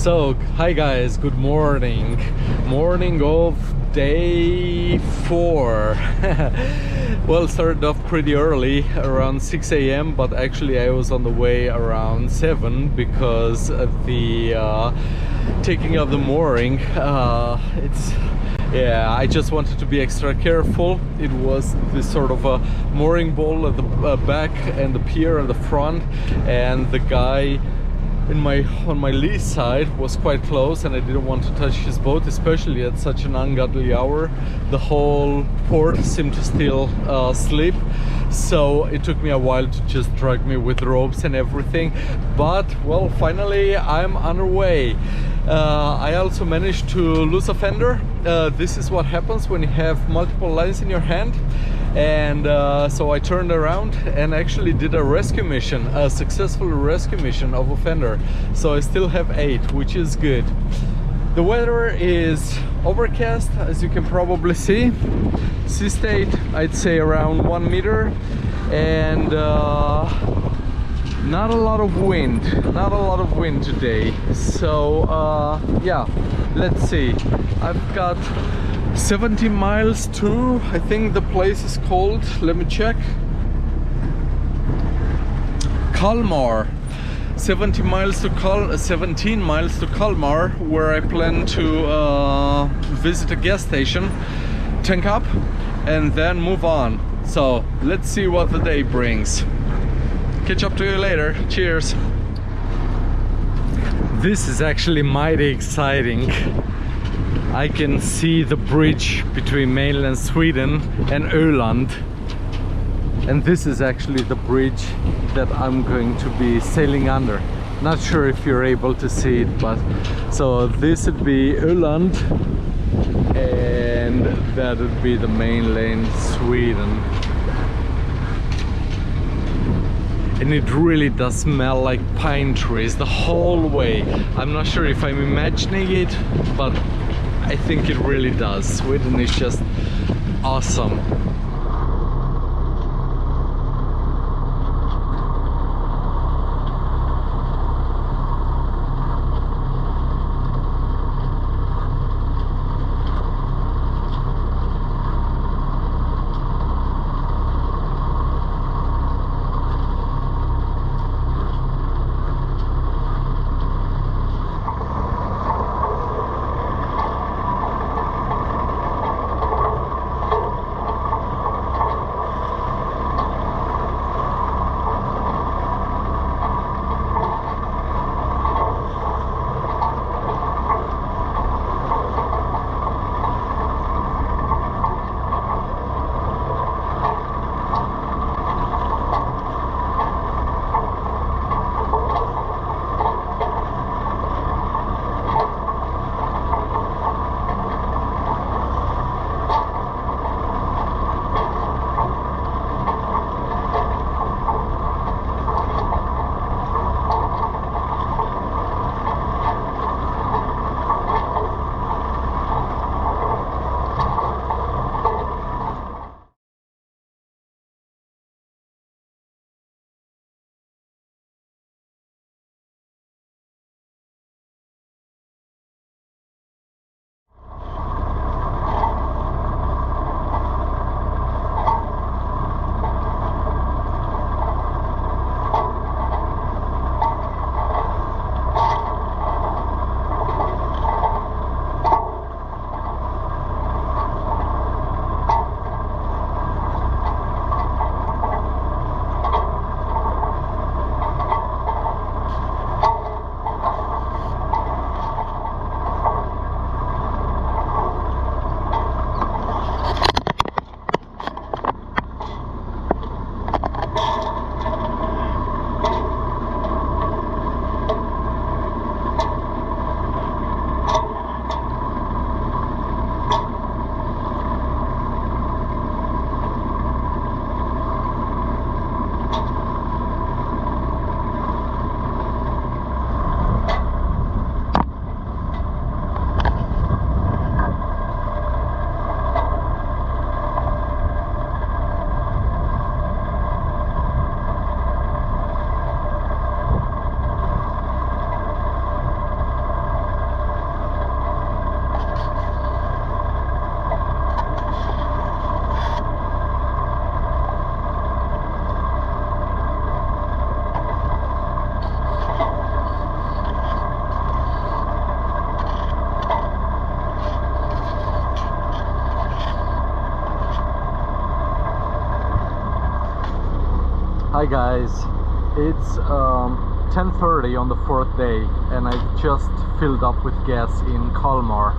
So, hi guys, good morning. Morning of day 4. Well, started off pretty early, around 6 a.m. but actually I was on the way around 7 because the taking of the mooring, I just wanted to be extra careful. It was this sort of a mooring ball at the back and the pier at the front, and the guy on my lee side was quite close, and I didn't want to touch his boat, especially at such an ungodly hour. The whole port seemed to still sleep, so it took me a while to just drag me with ropes and everything. But well, finally I'm underway. I also managed to lose a fender. This is what happens when you have multiple lines in your hand. And so I turned around and actually did a rescue mission, a successful rescue mission of a fender. So I still have 8, which is good. The weather is overcast, as you can probably see. Sea state, I'd say around 1 meter, and not a lot of wind. Not a lot of wind today. So yeah, let's see. I've got 70 miles to, I think the place is called, let me check, Kalmar. 17 miles to Kalmar, where I plan to visit a gas station, tank up, and then move on. So let's see what the day brings. Catch up to you later. Cheers. This is actually mighty exciting. I can see the bridge between mainland Sweden and Öland, and this is actually the bridge that I'm going to be sailing under. Not sure if you're able to see it, but so this would be Öland and that would be the mainland Sweden. And it really does smell like pine trees the whole way. I'm not sure if I'm imagining it, but I think it really does. Sweden is just awesome. Hi guys, it's 10:30 on the fourth day and I just filled up with gas in Kalmar.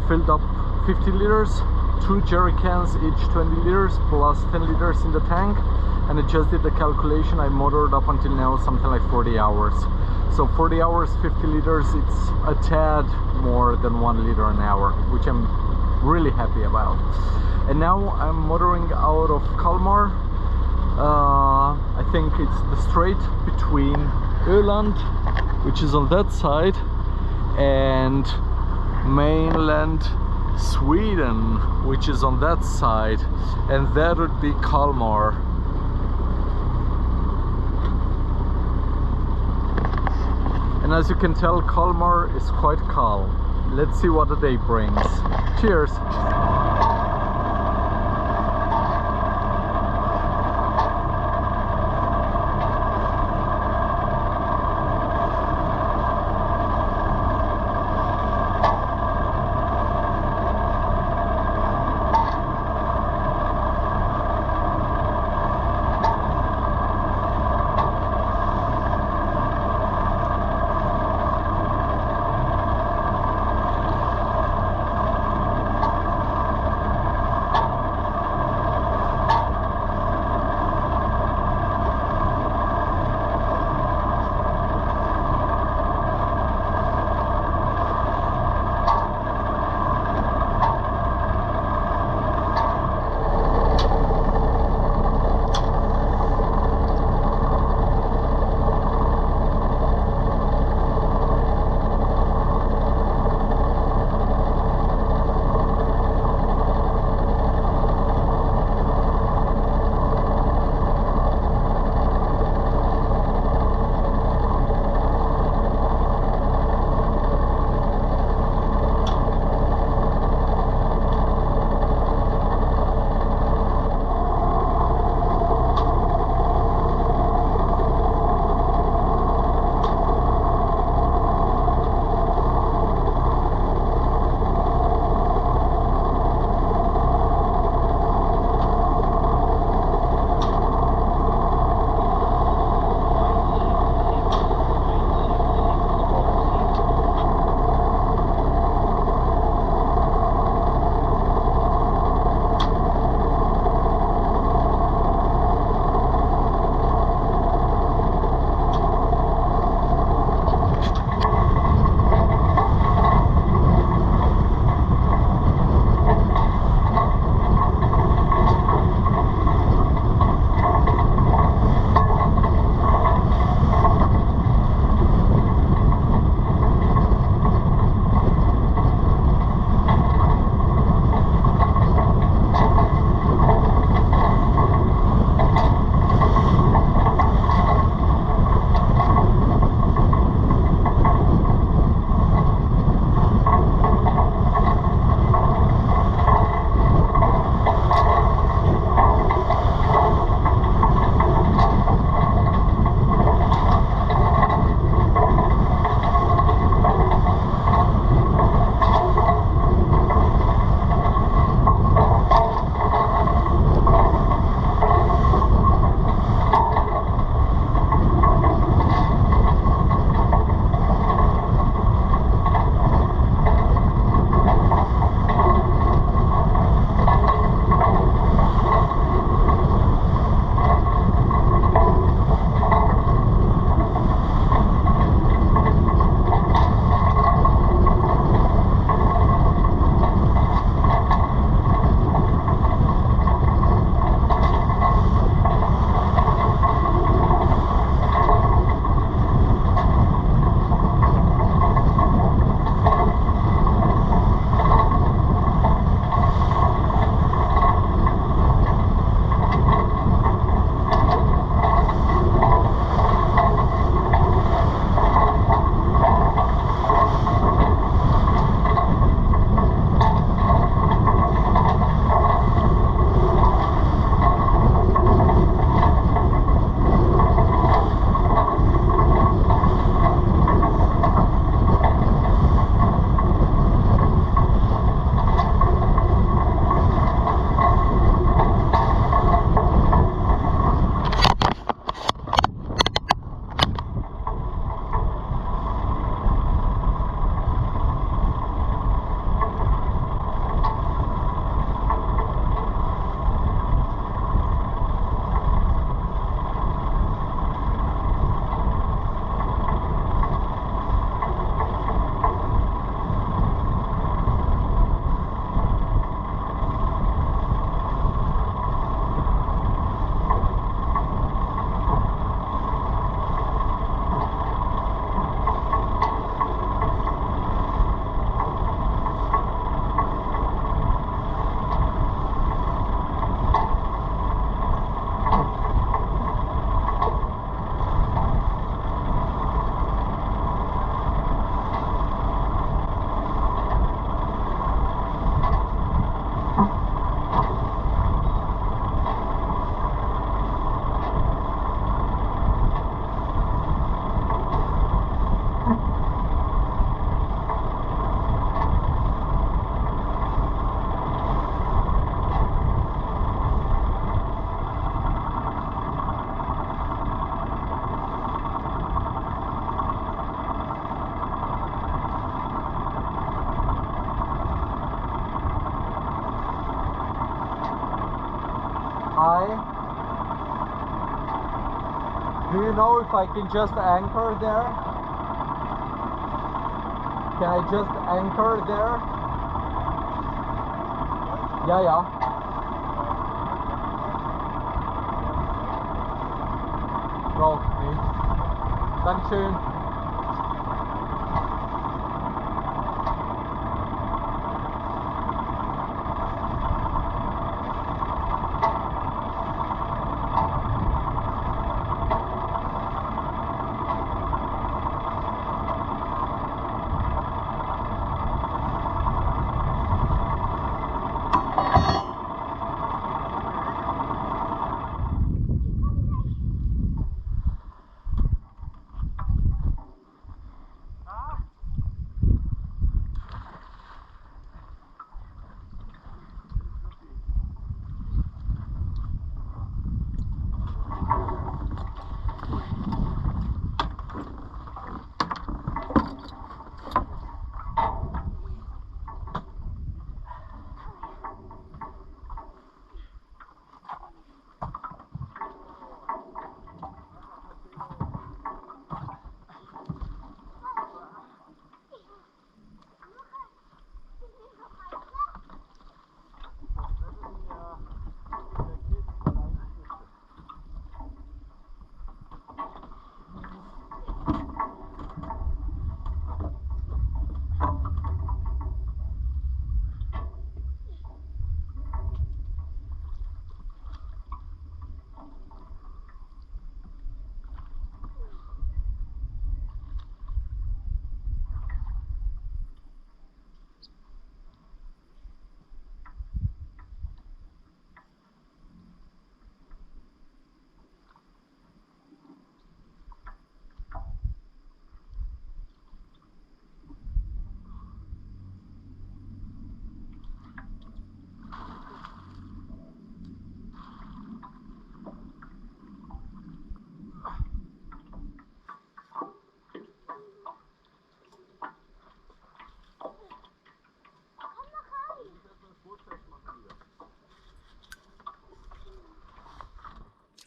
Filled up 50 liters, 2 jerry cans, each 20 liters plus 10 liters in the tank, and I just did the calculation. I motored up until now something like 40 hours. So 40 hours, 50 liters, it's a tad more than 1 liter an hour, which I'm really happy about. And now I'm motoring out of Kalmar. I think it's the strait between Öland, which is on that side, and mainland Sweden, which is on that side, and that would be Kalmar. And as you can tell, Kalmar is quite calm. Let's see what the day brings. Cheers! know if I can just anchor there? Can I just anchor there? Yeah, yeah. Bra, nee. Dankeschön.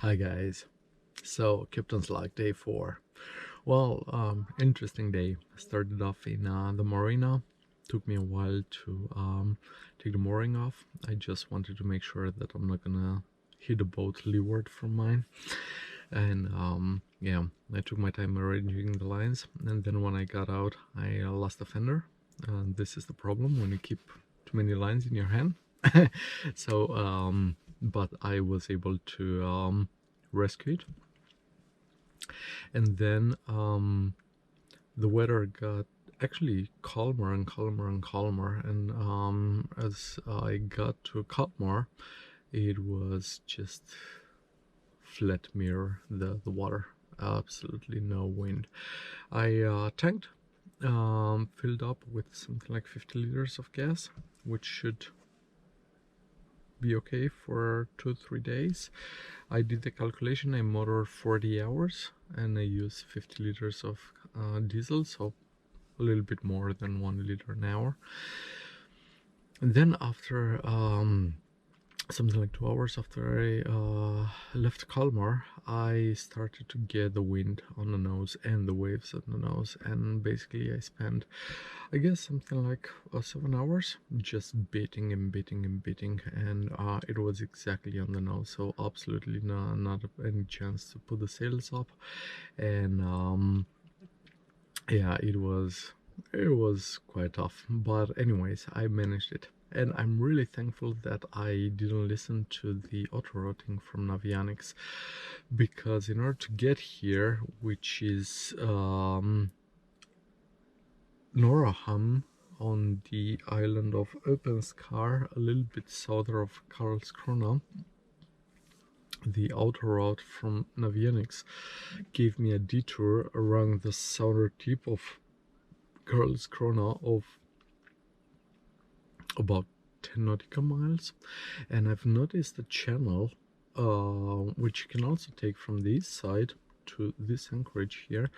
Hi guys, so Captain's Log day 4. Well, interesting day. I started off in the marina. Took me a while to take the mooring off. I just wanted to make sure that I'm not gonna hit a boat leeward from mine. And yeah, I took my time arranging the lines, and then when I got out I lost a fender. This is the problem when you keep too many lines in your hand. So but I was able to rescue it, and then the weather got actually calmer and calmer and calmer, and as I got to Kalmar it was just flat mirror, the water, absolutely no wind. I tanked, filled up with something like 50 liters of gas, which should be okay for 2-3 days. I did the calculation. I motor 40 hours and I use 50 liters of diesel, so a little bit more than 1 liter an hour. And then after something like 2 hours after I left Kalmar, I started to get the wind on the nose and the waves on the nose, and basically I spent, I guess, something like 7 hours just beating and beating and beating, and it was exactly on the nose, so absolutely not any chance to put the sails up. And yeah, it was quite tough, but anyways, I managed it. And I'm really thankful that I didn't listen to the auto-routing from Navionics, because in order to get here, which is Nora Hamn on the island of Öland, a little bit south of Karlskrona, the auto route from Navionics gave me a detour around the southern tip of Karlskrona of about 10 nautical miles, and I've noticed a channel which you can also take from this side to this anchorage here,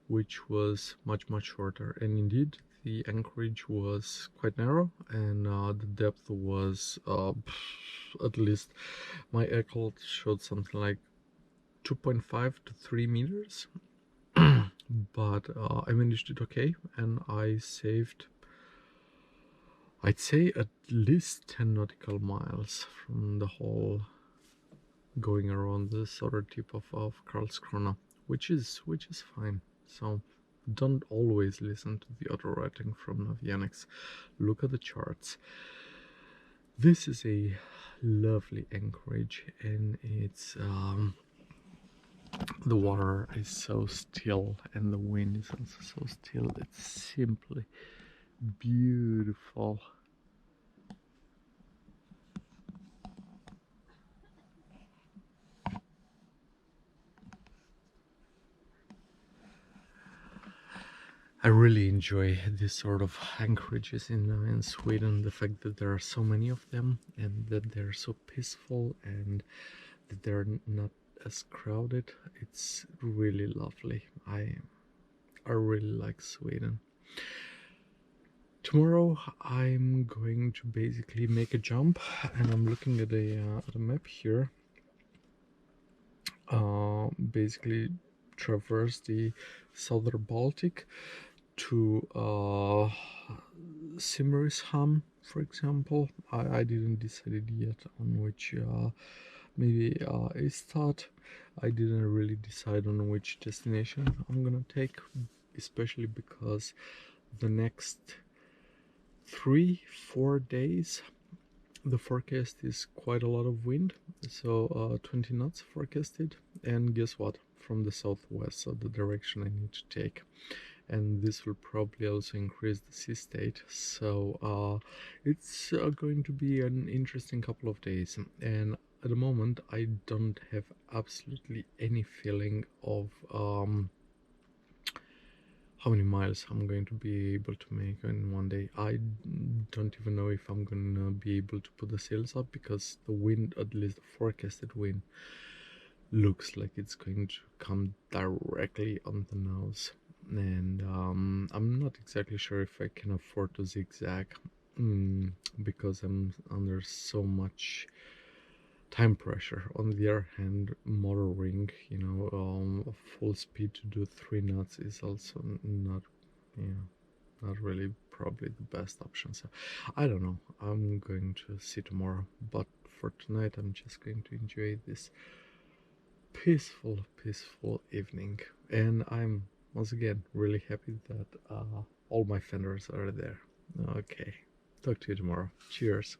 which was much shorter, and indeed the anchorage was quite narrow, and the depth was at least my echo showed something like 2.5 to 3 meters. But I managed it okay, and I saved, I'd say, at least 10 nautical miles from the whole going around the southern tip of Karlskrona, which is fine. So don't always listen to the auto rating from Navionics. Look at the charts. This is a lovely anchorage, and it's the water is so still and the wind is also so still. It's simply beautiful. I really enjoy this sort of anchorages in Sweden. The fact that there are so many of them, and that they're so peaceful, and that they're not as crowded. It's really lovely. I really like Sweden. Tomorrow I'm going to basically make a jump, and I'm looking at a map here. Basically traverse the southern Baltic to Simrishamn, for example. I didn't decide yet on which, maybe Ystad. I didn't really decide on which destination I'm gonna take, especially because the next 3-4 days the forecast is quite a lot of wind, so 20 knots forecasted, and guess what, from the southwest, so the direction I need to take. And this will probably also increase the sea state, so it's going to be an interesting couple of days. And at the moment I don't have absolutely any feeling of how many miles I'm going to be able to make in one day. I don't even know if I'm gonna be able to put the sails up, because the wind, at least the forecasted wind, looks like it's going to come directly on the nose. And I'm not exactly sure if I can afford to zigzag, because I'm under so much time pressure. On the other hand, motoring, you know, full speed to do 3 knots is also not, not really probably the best option. So I don't know, I'm going to see tomorrow, but for tonight I'm just going to enjoy this peaceful evening. And I'm once again really happy that all my fenders are there. Okay, talk to you tomorrow. Cheers.